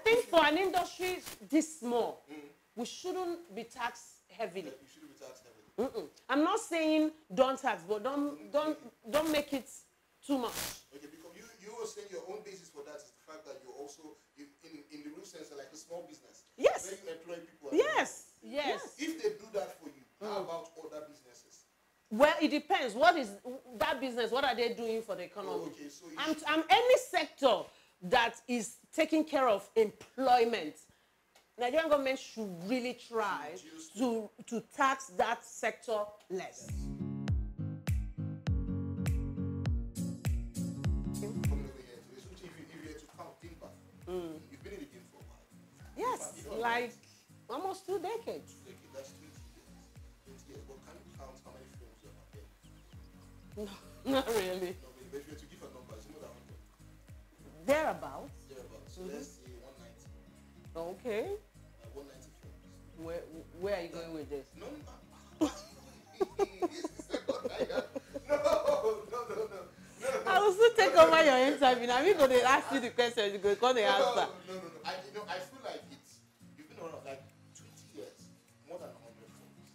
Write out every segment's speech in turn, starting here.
think for an industry this small, we shouldn't be taxed heavily. You shouldn't be taxed heavily. I'm not saying don't tax, but don't make it too much. Okay, because you were saying your own basis for that is the fact that you're also in the real sense like a small business. Yes. Where you employ people. Yes. Yes. If they do that for you, how about other businesses? Well, it depends. What is that business? What are they doing for the economy? Oh, okay, so I'm any sector that is taking care of employment. Nigerian government should really try to tax that sector less. You've been in the game for a while. Yes, like almost 2 decades. That's 20 years. 20 years. But can you count how many films you have made? No, not really. No, but if you were to give a number, it's more than 100. Thereabouts. Thereabouts. So let's say 190. Okay. 190 films. Where are you going with this? No. I will still take over your interview. I'm going to ask you the question. You're going to call the answer. No. I feel like you've been around like 20 years, more than 100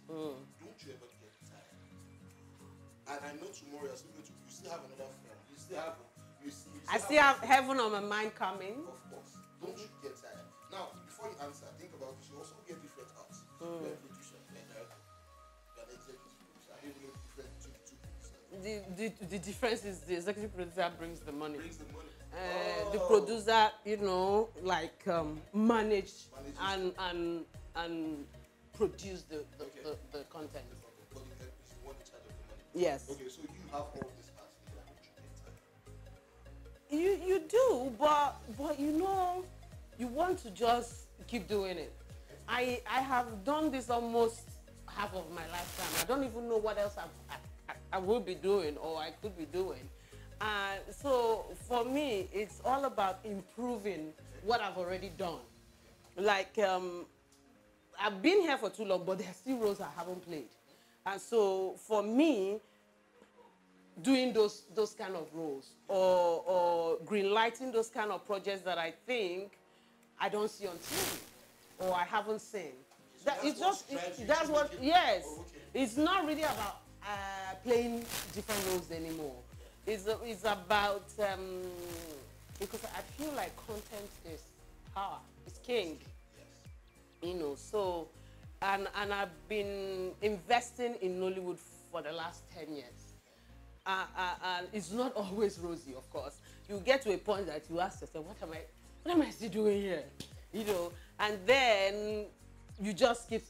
films. Don't you ever get tired? And I know tomorrow you still have another film. You still have. I still have Heaven on My Mind coming. Of course. Don't you get tired? Now, before you answer, think about this. You also get different arts. You're a producer, you're a director, you're an executive producer. I don't know different between the two producers. The difference is the executive producer brings the money. The Oh. producer, like manage and produce the content. But it's the one in charge of the money. Yes. Okay, so you have all this arts here. You do, but you want to just keep doing it. I have done this almost half of my lifetime. I don't even know what else I will be doing or I could be doing. So for me, it's all about improving what I've already done. Like, I've been here for too long, but there are still roles I haven't played. And so for me, doing those kind of roles or green-lighting those kind of projects that I think I don't see on TV or I haven't seen. So That's what, yes. Oh, okay. It's not really about playing different roles anymore. It's about, because I feel like content is power, it's king. Yes. So, and I've been investing in Nollywood for the last 10 years. And it's not always rosy, of course. You get to a point that you ask yourself, what am I still doing here? And then you just keep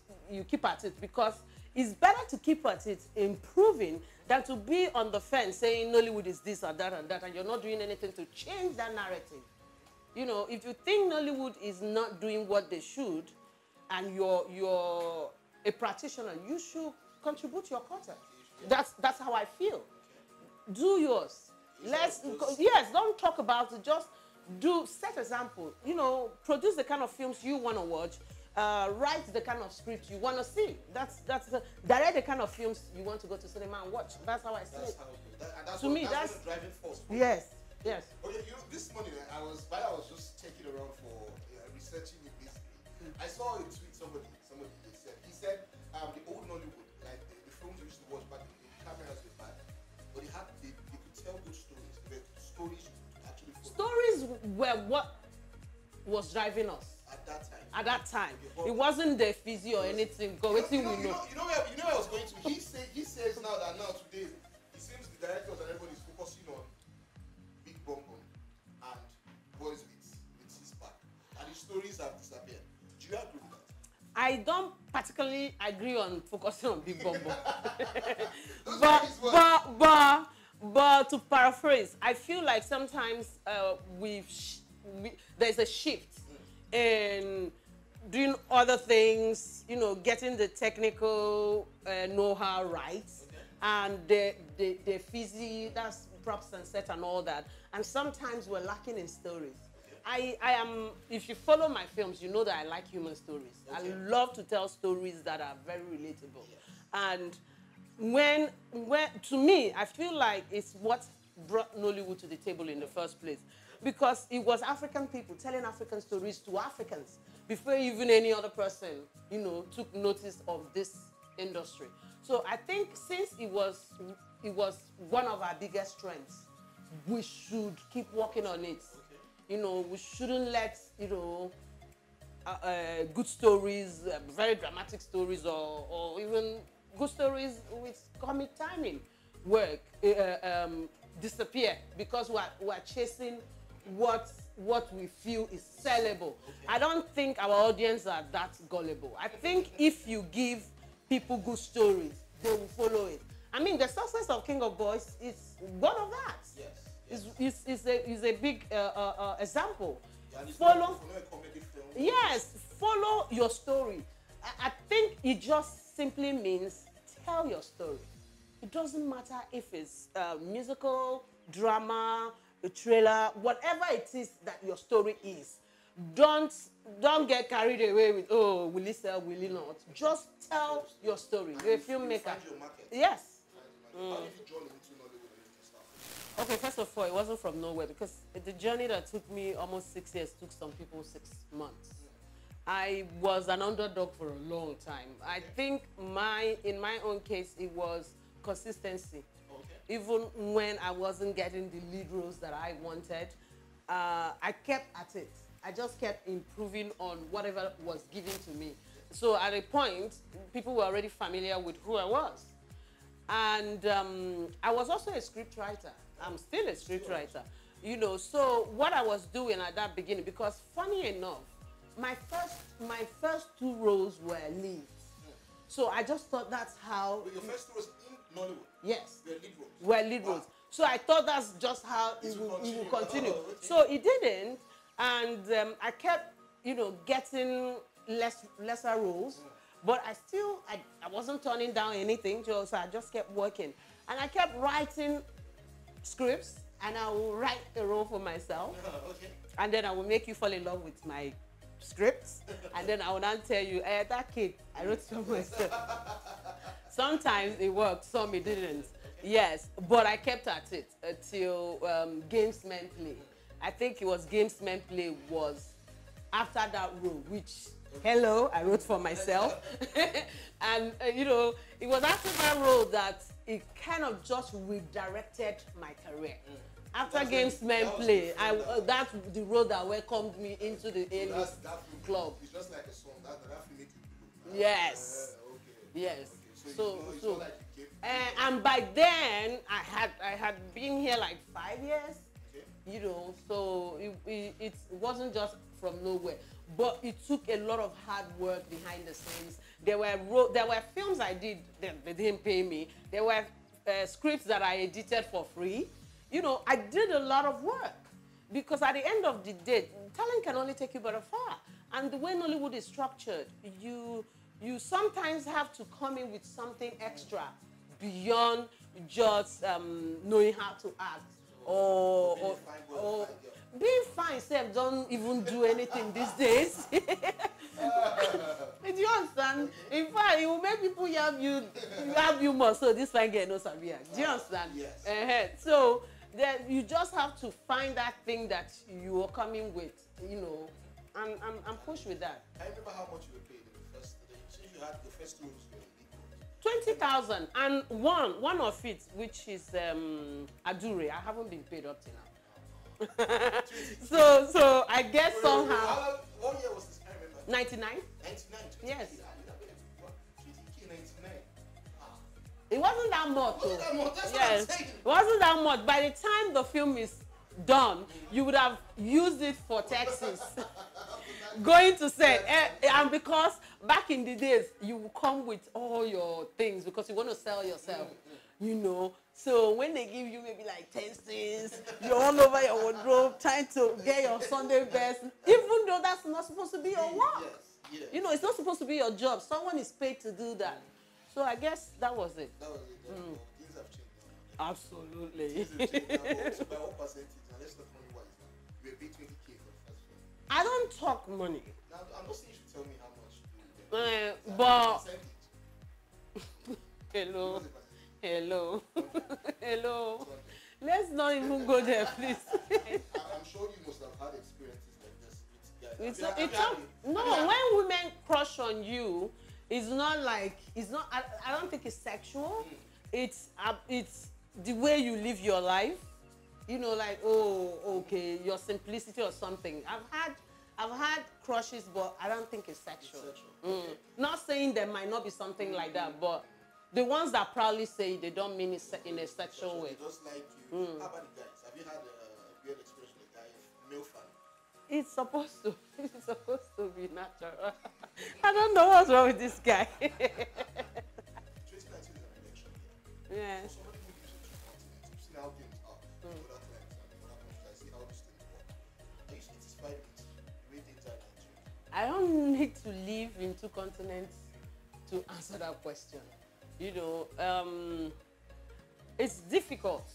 at it, because it's better to keep at it, improving, than to be on the fence saying Nollywood is this or that and that, and you're not doing anything to change that narrative. If you think Nollywood is not doing what they should, and you're a practitioner, you should contribute your quota. That's how I feel. Do yours. Don't talk about it. Just set example. Produce the kind of films you want to watch. Write the kind of script you want to see. Direct the kind of films you want to go to cinema and watch. That's how I see it. That's to me, that's the driving force. Yes. Okay, this morning I was just checking around for researching it basically. I saw a tweet somebody said. He said the old Nollywood, like the films we used to watch back, the cameras were bad, but they could tell good stories. The stories actually. Stories were what was driving us. At that time. Okay, it wasn't the physio or anything. You know where I was going to. He says now today, it seems the directors and everybody is focusing on Big Bum Bum and Boys with his back. And the stories have disappeared. Do you agree with that? I don't particularly agree on focusing on Big Bum Bum. But to paraphrase, I feel like sometimes there's a shift in doing other things, getting the technical know-how right, and the physio, that's props and set and all that. And sometimes we're lacking in stories. I am, if you follow my films, you know that I like human stories. Okay. I love to tell stories that are very relatable. Yes. And when to me, I feel like it's what brought Nollywood to the table in the first place. because it was African people telling African stories to Africans before even any other person, you know, took notice of this industry. So I think since it was one of our biggest strengths, we should keep working on it. You know, we shouldn't let, you know, good stories, very dramatic stories, or even good stories with comic timing work disappear because we're chasing what we feel is sellable. I don't think our audience are that gullible. I think if you give people good stories, they will follow it. I mean, the success of King of Boys is one of that. Yes. Is a big example. Follow. Yes, follow your story. I think it just simply means tell your story. It doesn't matter if it's musical, drama, a trailer, whatever it is that your story is. Don't get carried away with, oh, will it sell, will it not? Just tell your story. You're a filmmaker. Yes. How did you join into Nollywood and stuff? Okay, first of all, it wasn't from nowhere because the journey that took me almost 6 years took some people 6 months. I was an underdog for a long time. I think in my own case, it was consistency. Even when I wasn't getting the lead roles that I wanted, I kept at it. I just kept improving on whatever was given to me. So at a point, people were already familiar with who I was. And I was also a script writer. I'm still a script writer. You know, so what I was doing at that beginning, because funny enough, my first 2 roles were leads. So I just thought that's how... But your first 2 roles in Nollywood? Yes. Were lead roles? Were lead roles. So I thought that's just how it will continue. So it didn't. And I kept, you know, getting lesser roles. But I wasn't turning down anything, so I just kept working. And I kept writing scripts, and I will write a role for myself. And then I will make you fall in love with my scripts. And then I will not tell you, that kid, I wrote for myself. Sometimes it worked, some it didn't. Yes, but I kept at it until Games Men Play. I think it was Games Men Play was after that role, which... Hello, I wrote for myself. And, you know, it was after that role that it kind of just redirected my career. After Games Men Play, that's the role that welcomed me into the A-list club. It's just like a song, that film made you blue. Yes. Yes. So and by then, I had been here like 5 years. You know, so it wasn't just from nowhere. But it took a lot of hard work behind the scenes. There were films I did that they didn't pay me. There were scripts that I edited for free. You know, I did a lot of work because at the end of the day, talent can only take you but far. And the way Nollywood is structured, you sometimes have to come in with something extra beyond just knowing how to act or being fine, Seth, don't even do anything these days. Do you understand? In fact, it will make people have you more. So this fine girl knows Sabia. Do you understand? Yes. So then you just have to find that thing that you are coming with, you know, and push with that. I remember how much you were paid in the first day. Since you had the first roles, 20,000, and one of it, which is Adure, I haven't been paid up till now. so I guess somehow. What year was this? I remember. 99. 99. Yes. 20K 99. It wasn't that much. Wasn't that much? That's yes. what I'm saying. It wasn't that much. By the time the film is done, you would have used it for taxes. Going to set, and because back in the days you will come with all your things because you want to sell yourself, you know. So when they give you maybe like 10 cents, you're all over your wardrobe trying to get your Sunday best, even though that's not supposed to be your work. Yes. You know, it's not supposed to be your job. Someone is paid to do that. So I guess that was it. That was it. Things have changed now. Absolutely. Things have changed now. So by what percentage? Now let's talk money-wise now. You were paid 20K for the first film. I don't talk money. Now, I'm not saying you should tell me how much you but percentage. hello. Hello. Hello. Let's not even go there, please. I'm sure you must have had experiences like this with guys. When women crush on you, it's not like, I don't think it's sexual. It's the way you live your life. You know, like, oh, okay, your simplicity or something. I've had crushes, but I don't think it's sexual. Okay. Not saying there might not be something like that, but the ones that proudly say they don't mean it in a sexual way. They just like you. How about the guys? Have you had a weird experience with a guy, male fan? It's supposed to be natural. I don't know what's wrong with this guy. 2019 is an election year. Yeah. So somebody who lives in two continents, you've seen how things are. Other times and other countries, I see how these things work. Are you satisfied with the way things are in Nigeria? I don't need to live in two continents to answer that question. You know, it's difficult.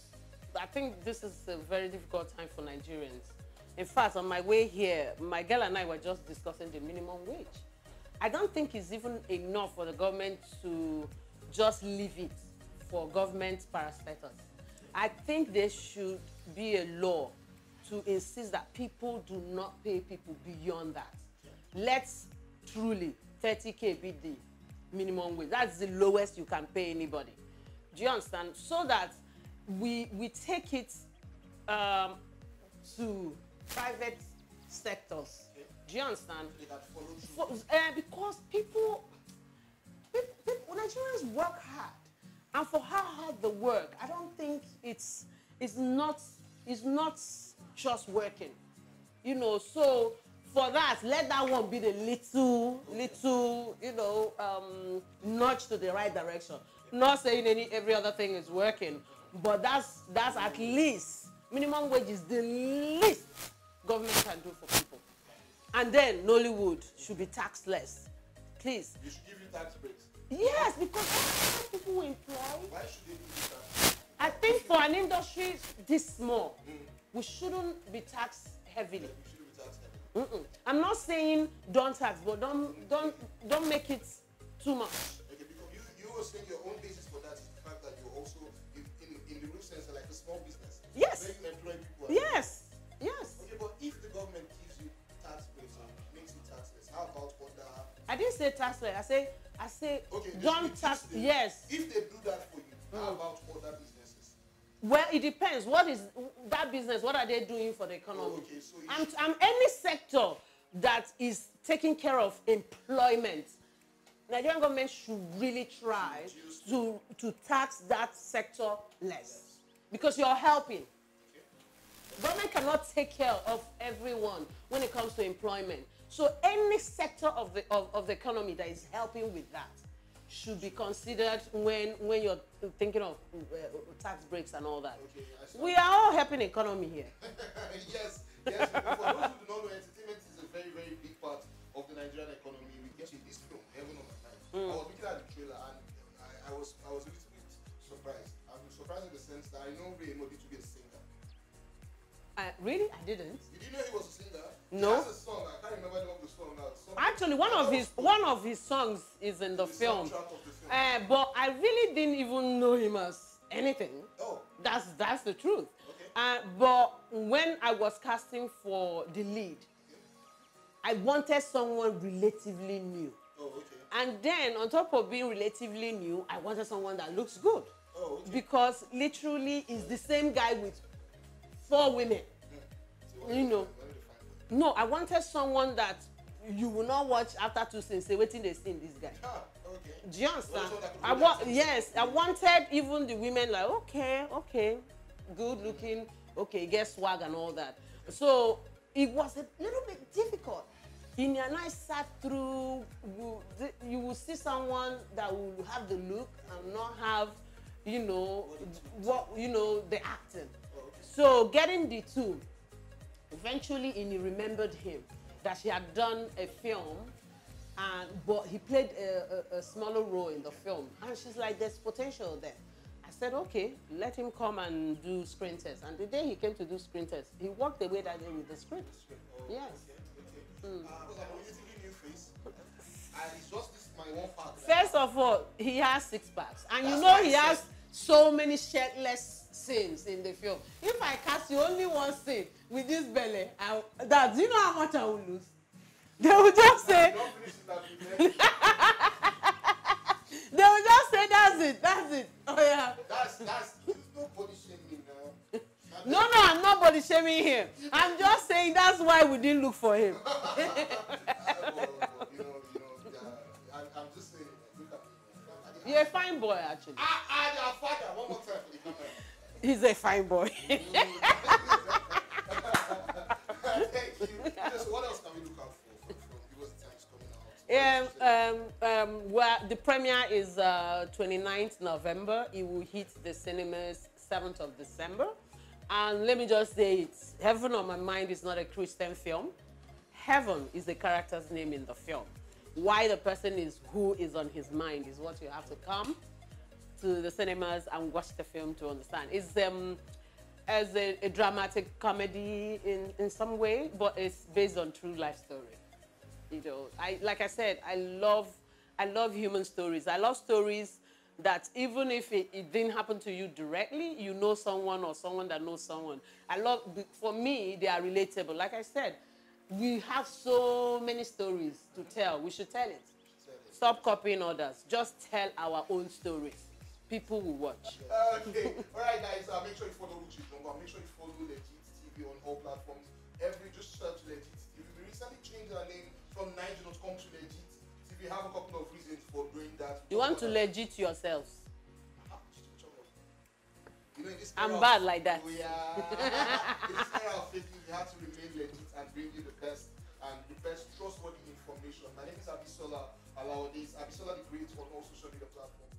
I think this is a very difficult time for Nigerians. In fact, on my way here, my girl and I were just discussing the minimum wage. I don't think it's even enough for the government to just leave it for government parastatals. I think there should be a law to insist that people do not pay people beyond that. Let's truly 30K be the minimum wage. That's the lowest you can pay anybody. Do you understand? So that we take it to private sectors. Do you understand? Because people, Nigerians work hard, and for how hard they work, I don't think it's not just working. You know, so for that, let that one be the little, you know, nudge to the right direction. Not saying every other thing is working, but that's at least minimum wage is the least government can do for people. And then Nollywood should be taxed less, please. They should give you tax breaks. Yes, because people who employ. Why should they give you tax? I think for an industry this small, we shouldn't be taxed heavily. We shouldn't be taxed heavily. I'm not saying don't tax, but don't make it too much. Okay, because you were saying your own basis for that is the fact that you're also in the real sense like a small business. Yes. Where you employ people. Yes. Yes. Okay, but if the government gives you tax breaks and makes you taxless, how about other? I didn't say taxless. I say okay, don't tax. Yes. If they do that for you, how about other businesses? Well, it depends. What is that business? What are they doing for the economy? Oh, okay, so I'm any sector that is taking care of employment. Nigerian government should really try to tax that sector less, because you're helping. Government cannot take care of everyone when it comes to employment. So any sector of the economy that is helping with that should be considered when you're thinking of tax breaks and all that. Okay, we are all helping the economy here. Yes. For those who do not know, entertainment is a very, very big part of the Nigerian economy. We get in this film, Heaven on My Mind. I was looking at the trailer and I was a little bit surprised. I'm surprised in the sense that I know Ray Modi to be a singer. Really? I didn't. You didn't know he was a singer? No. He has a song. I can't remember the name of the song now. Actually, one of his songs is in the film. Soundtrack of the film. But I really didn't even know him as anything. Oh. That's the truth. Okay. But when I was casting for the lead, I wanted someone relatively new. Oh, okay. And then on top of being relatively new, I wanted someone that looks good. Oh, okay. Because literally it's the same guy with 4 women. So you know. No, I wanted someone that you will not watch after 2 scenes, say, waiting they see this guy. Okay. Do you understand? I wanted even the women like, okay, good looking, okay, get swag and all that. So it was a little bit difficult. And I sat through, you will see someone that will have the look and not have, the acting. So getting the two, eventually Ini remembered him, that she had done a film, but he played a smaller role in the film. And she's like, there's potential there. I said, okay, let him come and do screen test. And the day he came to do screen test, he walked away that day with the script. Yes. Because I'm a relatively new face. And it's just this my one part. First of all, he has 6 packs. And he has so many shirtless scenes in the film. If I cast you only one scene with this belly, that, do you know how much I will lose? They will just say, they will just say, that's it. Oh yeah. That's no body shaming now. No, I'm not body shaming him. I'm just saying that's why we didn't look for him. I'm just saying, look at me. You're a fine boy, actually. Your father, one more time for the camera. He's a fine boy. Thank you. So what else can we look out for because the time is coming out? Well, the premiere is 29th November. It will hit the cinemas 7th of December. And let me just say it. Heaven on My Mind is not a Christian film. Heaven is the character's name in the film. Why the person is who is on his mind is what you have to come to the cinemas and watch the film to understand. It's as a dramatic comedy in some way, but it's based on true life story. You know, like I said, I love human stories. I love stories that even if it didn't happen to you directly, you know someone or someone that knows someone. For me, they are relatable. Like I said, we have so many stories to tell. We should tell it. Stop copying others. Just tell our own stories. People will watch. Okay. All right, guys. Make sure you follow Uche Jombo. Make sure you follow Legit.TV on all platforms. Just search Legit.TV. We recently changed our name from Nigerian.com to Legit. We have a couple of reasons for doing that. You want to legit yourselves. You know, I'm bad like that. In this era of fake news, we have to remain legit and bring you the best trustworthy information. My name is Abisola Alao. Abisola the Great on all social media platforms.